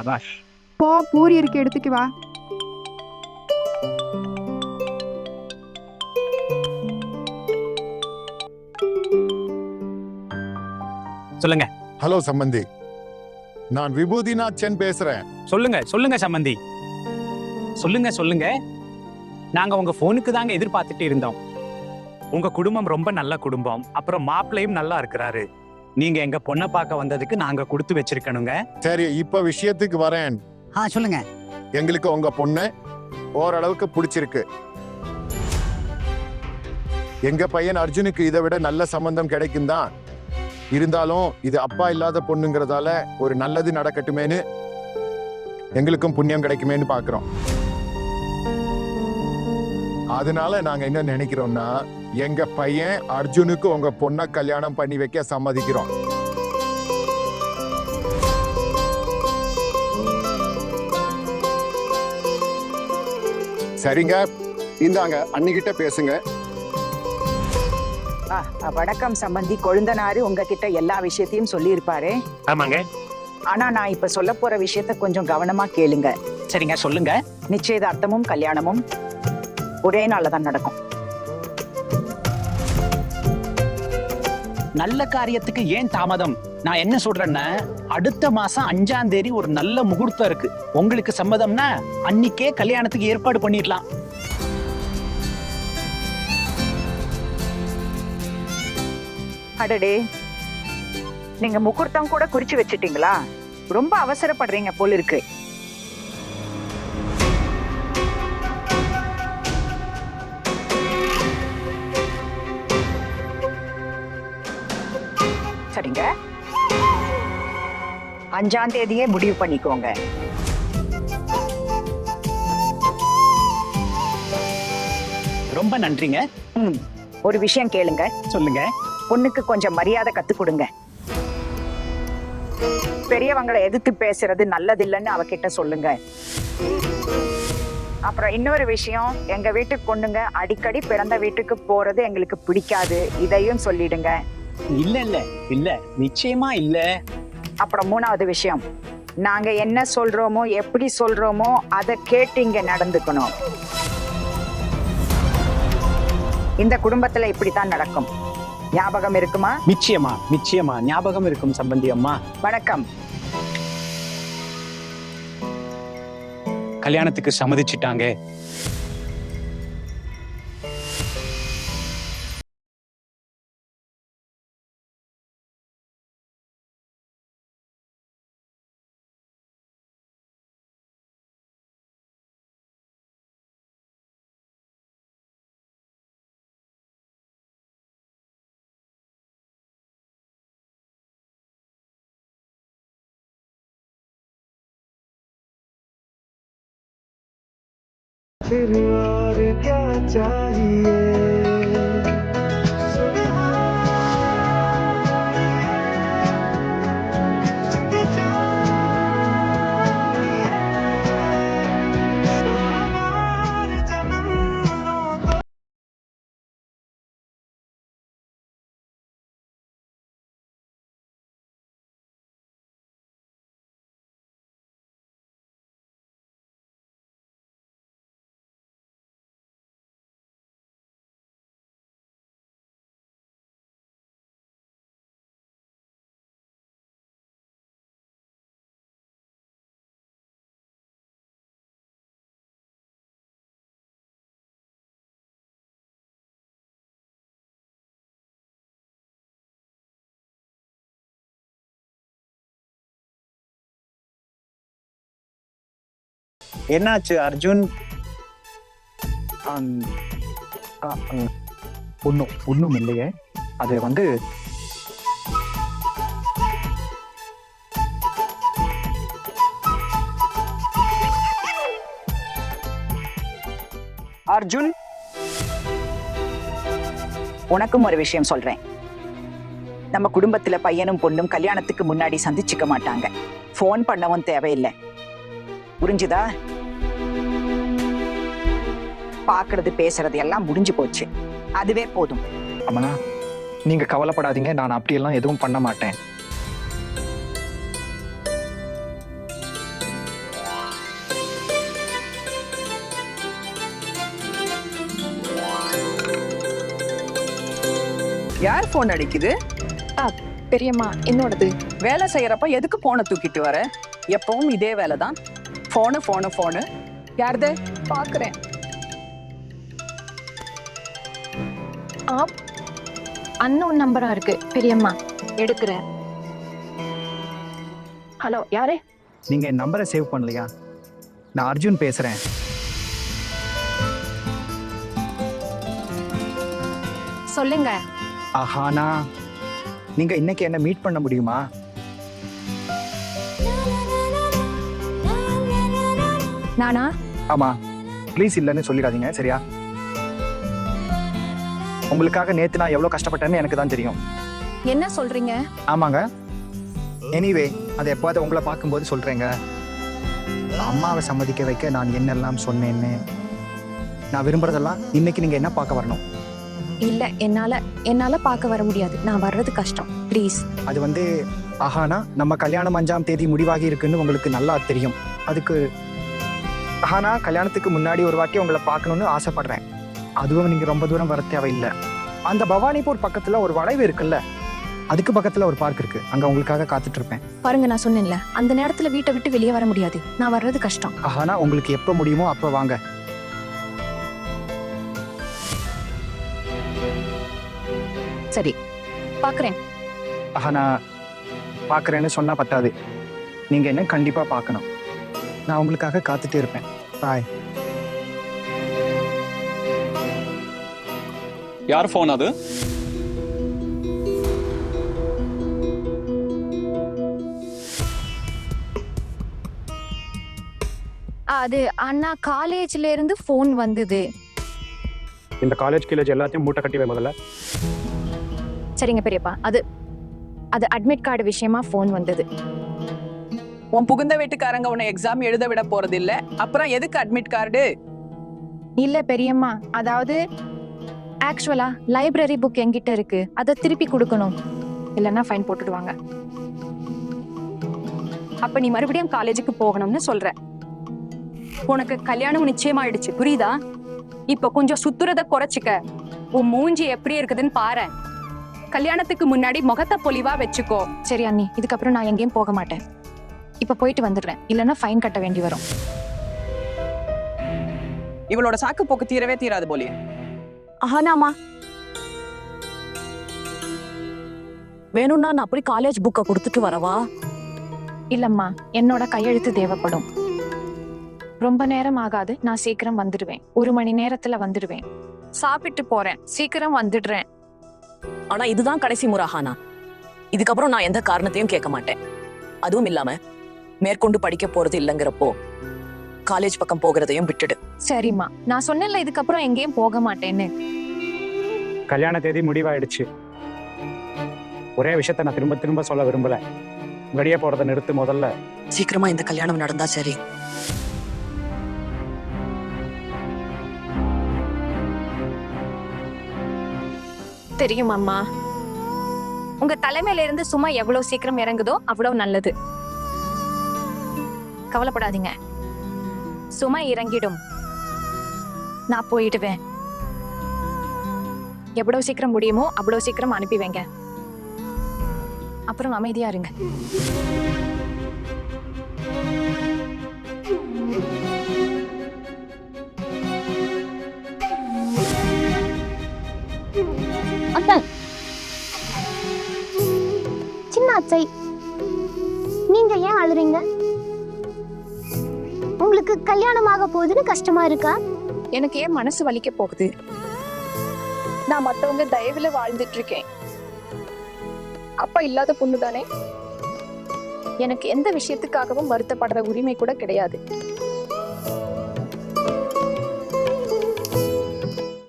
சபாஷ். போ, பூரி இருக்கு, எடுத்துக்கு வா. சொல்லுங்க. ஹலோ சம்பந்தி, நான் விபூதிநாத் சென் பேசுறேன். சொல்லுங்க சொல்லுங்க சம்பந்தி, சொல்லுங்க சொல்லுங்க. நாங்க உங்க போனுக்கு தாங்க எதிர்பார்த்துட்டு இருந்தோம். உங்க குடும்பம் ரொம்ப நல்ல குடும்பம், அப்புறம் மாப்பிள்ளையும் நல்லா இருக்கிறாரு. நீங்க எங்க பொண்ணை பார்க்க வந்ததுக்கு நாங்க கொடுத்து வச்சிருக்கணுங்க. சரி, இப்ப விஷயத்துக்கு வரேன். சொல்லுங்க. எங்களுக்கு உங்க பொண்ணு ஓரளவுக்கு பிடிச்சிருக்கு. எங்க பையன் அர்ஜுனுக்கு இதை விட நல்ல சம்பந்தம் கிடைக்கும் தான். இருந்தாலும் இது அப்பா இல்லாத பொண்ணுங்கிறதால ஒரு நல்லது நடக்கட்டுமேனு, எங்களுக்கும் புண்ணியம் கிடைக்குமேன்னு பாக்குறோம். அதனால நாங்க என்ன நினைக்கிறோம்னா, எங்க பையன் அர்ஜுனுக்கு உங்க பொண்ணை கல்யாணம் பண்ணி வைக்க சம்மதிக்கிறோம். சரிங்க, இந்தாங்க அன்னிக்கிட்ட பேசுங்க. வணக்கம் சம்பந்தி. கொழுந்தனாரு உங்ககிட்ட எல்லா விஷயத்தையும் சொல்லி இருப்பாரு. ஆமாங்க. ஆனா நான் இப்ப சொல்ல போற விஷயத்த கொஞ்சம் கவனமா கேளுங்க. சரிங்க, சொல்லுங்க. நிச்சயதார்த்தமும் கல்யாணமும் ஒரே நாள்ல தான் நடக்கும். நல்ல காரியத்துக்கு ஏன் தாமதம்? நான் என்ன சொல்றேன்னா, அடுத்த மாசம் 5ஆம் தேதி ஒரு நல்ல முகூர்த்தம் இருக்கு. உங்களுக்கு சம்மதம்னா அன்னைக்கே கல்யாணத்துக்கு ஏற்பாடு பண்ணிடலாம். அடடே, நீங்க முகூர்த்தம் கூட குறிச்சு வச்சிட்டீங்களா? ரொம்ப அவசரப்படுறீங்க போல இருக்கு. சரிங்க, 5ஆம் தேதியே முடிவு பண்ணிக்கோங்க. ரொம்ப நன்றிங்க. ஒரு விஷயம் கேளுங்க. சொல்லுங்க. பொண்ணுக்கு கொஞ்சம் மரியாதை கத்து கொடுங்க. பெரியவங்களை எதிர்த்து பேசுறது நல்லதில்லைன்னு அவகிட்ட சொல்லுங்க. அப்புறம் இன்னொரு விஷயம், எங்க வீட்டுக்கு பொண்ணுங்க அடிக்கடி பிறந்த வீட்டுக்கு போறது எங்களுக்கு பிடிக்காது, இதையும் சொல்லிடுங்க. இல்ல இல்ல இல்ல, நிச்சயமா இல்ல. அப்புறம் 3வது விஷயம், நாங்க என்ன சொல்றோமோ எப்படி சொல்றோமோ அதை கேட்டு இங்க நடந்துக்கணும். இந்த குடும்பத்துல இப்படித்தான் நடக்கும். ஞாபகம் இருக்குமா? நிச்சயமா நிச்சயமா ஞாபகம் இருக்கும் சம்பந்தி அம்மா. வணக்கம். கல்யாணத்துக்கு சம்மதிச்சிட்டாங்க. फिर और क्या चाहिए? என்னாச்சு அர்ஜுன்? ஒன்றும் இல்லையே. அது வந்து அர்ஜுன், உனக்கும் ஒரு விஷயம் சொல்றேன். நம்ம குடும்பத்துல பையனும் பொண்ணும் கல்யாணத்துக்கு முன்னாடி சந்திச்சுக்க மாட்டாங்க. போன் பண்ணவும் தேவையில்லை. புரிஞ்சுதா? பாக்குறது பேசுறது எல்லாம் முடிஞ்சு போச்சு. அதுவே போதும். அம்மனா, நீங்க கவலைப்படாதீங்க, நான் அப்படியெல்லாம் எதுவும் பண்ண மாட்டேன். யார் போன் அடிக்குது? பெரியம்மா என்னோடது. வேலை செய்யறப்ப எதுக்கு போனை தூக்கிட்டு வர? எப்பவும் இதே வேலை தான். போனு போனு போனு. யாருது? பாக்குறேன். அன்னோன் நம்பரா இருக்கு பெரியம்மா. எடுக்கிறேன். ஹலோ, யாரு? நீங்க என் நம்பரை சேவ் பண்ணலையா? நான் அர்ஜுன் பேசுறேன். சொல்லுங்க. ஆஹானா, நீங்க இன்னைக்கு என்ன மீட் பண்ண முடியுமா? நானா? ஆமா, ப்ளீஸ் இல்லைன்னு சொல்லிடாதீங்க, சரியா? உங்களுக்காக நேத்து நான் எவ்வளவு கஷ்டப்பட்டேன்னு எனக்கு தான் தெரியும். என்ன சொல்றீங்க? ஆமாங்க. எனிவே, அதை எப்போது உங்களை பார்க்கும்போது சொல்றேங்க. அம்மாவை சம்மதிக்க வைக்க நான் என்னெல்லாம் சொன்னேன்னு. நான் விரும்புறதெல்லாம் இன்னைக்கு நீங்க என்ன பார்க்க வரணும். இல்ல, என்னால பார்க்க வர முடியாது. நான் வர்றது கஷ்டம். ப்ளீஸ். அது வந்து ஆஹானா, நம்ம கல்யாணம் 5ஆம் தேதி முடிவாகி இருக்குன்னு உங்களுக்கு நல்லா தெரியும். அதுக்கு ஆஹானா கல்யாணத்துக்கு முன்னாடி ஒரு வாட்டி உங்களை பார்க்கணும்னு ஆசைப்படுறேன். அதுவும் நீங்க ரொம்ப தூரம் வர தேவையில்லை. அந்த பவானிபூர் பக்கத்துல ஒரு வளைவு இருக்குல்ல, அதுக்கு பக்கத்துல ஒரு பார்க் இருக்கு. அங்க உங்களுக்காக காத்துட்டு இருப்பேன். பாருங்க, நான் சொன்னேன்ல, அந்த நேரத்துல வீட்டை விட்டு வெளியே வர முடியாது. நான் வர்றது கஷ்டம். ஆஹானா, உங்களுக்கு எப்ப முடியுமோ அப்ப வாங்க. சரி, பாக்குறேன். ஆஹானா, பாக்குறேன்னு சொன்னா பத்தாது. நீங்க என்ன கண்டிப்பா பார்க்கணும். நான் உங்களுக்காக காத்துட்டே இருப்பேன். பாய். யார் ஃபோன் அது? அது அண்ணா காலேஜ்ல இருந்து போன் வந்தது. இந்த காலேஜ் கீழேஜ் எல்லாத்தையும் மூட்டை கட்டி வை முதல்ல. சரிங்க பெரியப்பா. அது அட்மிட் கார்டு விஷயமா போன் வந்தது. உன் புகுந்த வீட்டுக்காரங்க உன்னை எக்ஸாம் எழுத விட போறது இல்ல. அப்புறம் எதுக்கு அட்மிட் கார்டு? இல்ல பெரியம்மா, அதாவது ஆக்சுவலா லைப்ரரி புக் என்கிட்ட இருக்கு. அதை திருப்பி கொடுக்கணும், இல்லைன்னா ஃபைன் போட்டுடுவாங்க. அப்ப நீ மறுபடியும் காலேஜுக்கு போகணும்னு சொல்ற. உனக்கு கல்யாணம் நிச்சயமாயிடுச்சு, புரியுதா? இப்ப கொஞ்சம் சுத்துறத குறைச்சிக்க. உன் மூஞ்சி எப்படி இருக்குதுன்னு பாரு. கல்யாணத்துக்கு முன்னாடி முகத்தை பொலிவா வச்சுக்கோ. சரி அண்ணி, இதுக்கப்புறம் நான் எங்கேயும் போக மாட்டேன். இப்ப போயிட்டு வந்துடுறேன், இல்லைன்னா ஃபைன் கட்ட வேண்டி வரும். இவளோட சாக்கு போக்கு தீரவே தீராது போலியே. ஆனாமா, வேணும்னா நான் அப்படி காலேஜ் புக்கை கொடுத்துட்டு வரவா? இல்லம்மா, என்னோட கையெழுத்து தேவைப்படும். ரொம்ப நேரம் ஆகாது, நான் சீக்கிரம் வந்துடுவேன். 1 மணி நேரத்துல வந்துடுவேன். சாப்பிட்டு போறேன், சீக்கிரம் வந்துடுறேன். ஆனா இதுதான் கடைசி முறை ஆனா. இதுக்கப்புறம் நான் எந்த காரணத்தையும் கேட்க மாட்டேன். அதுவும் இல்லாம மேற்கொண்டு படிக்க போறது இல்லைங்கிறப்போ காலேஜ் பக்கம் போகிறதையும் விட்டுடு. சரிம்மா, நான் சொன்னேன்ல இதுக்கப்புறம் எங்கேயும் போக மாட்டேன்னு. கல்யாண தேதி முடிவாயிடுச்சு. ஒரே விஷயத்த நான் திரும்ப திரும்ப சொல்ல விரும்பல. வெளியே போறதை நிறுத்து முதல்ல. சீக்கிரமா இந்த கல்யாணம் நடந்தா சரி. தெரியும் அம்மா, உங்க தலைமையில இருந்து சும்மா எவ்வளவு சீக்கிரம் இறங்குதோ அவ்வளவு நல்லது. கவலைப்படாதீங்க, சும்மா இறங்கிடும். நான் போயிடுவேன். எவ்வளவு சீக்கிரம் முடியுமோ அவ்வளவு சீக்கிரம் அனுப்பி வைங்க. அப்புறம் அமைதியா இருங்க. சின்ன அச்சை, நீங்க ஏன் அழுறீங்க? உங்களுக்கு கல்யாணமாக போகுதுன்னு கஷ்டமா இருக்கா? எனக்கு ஏன் மனசு வலிக்க போகுது? நான் மத்தவங்க தயவுல வாழ்ந்துட்டு இருக்கேன். அப்பா இல்லாத பொண்ணு தானே. எனக்கு எந்த விஷயத்துக்காகவும் வருத்தப்படுற உரிமை கூட கிடையாது.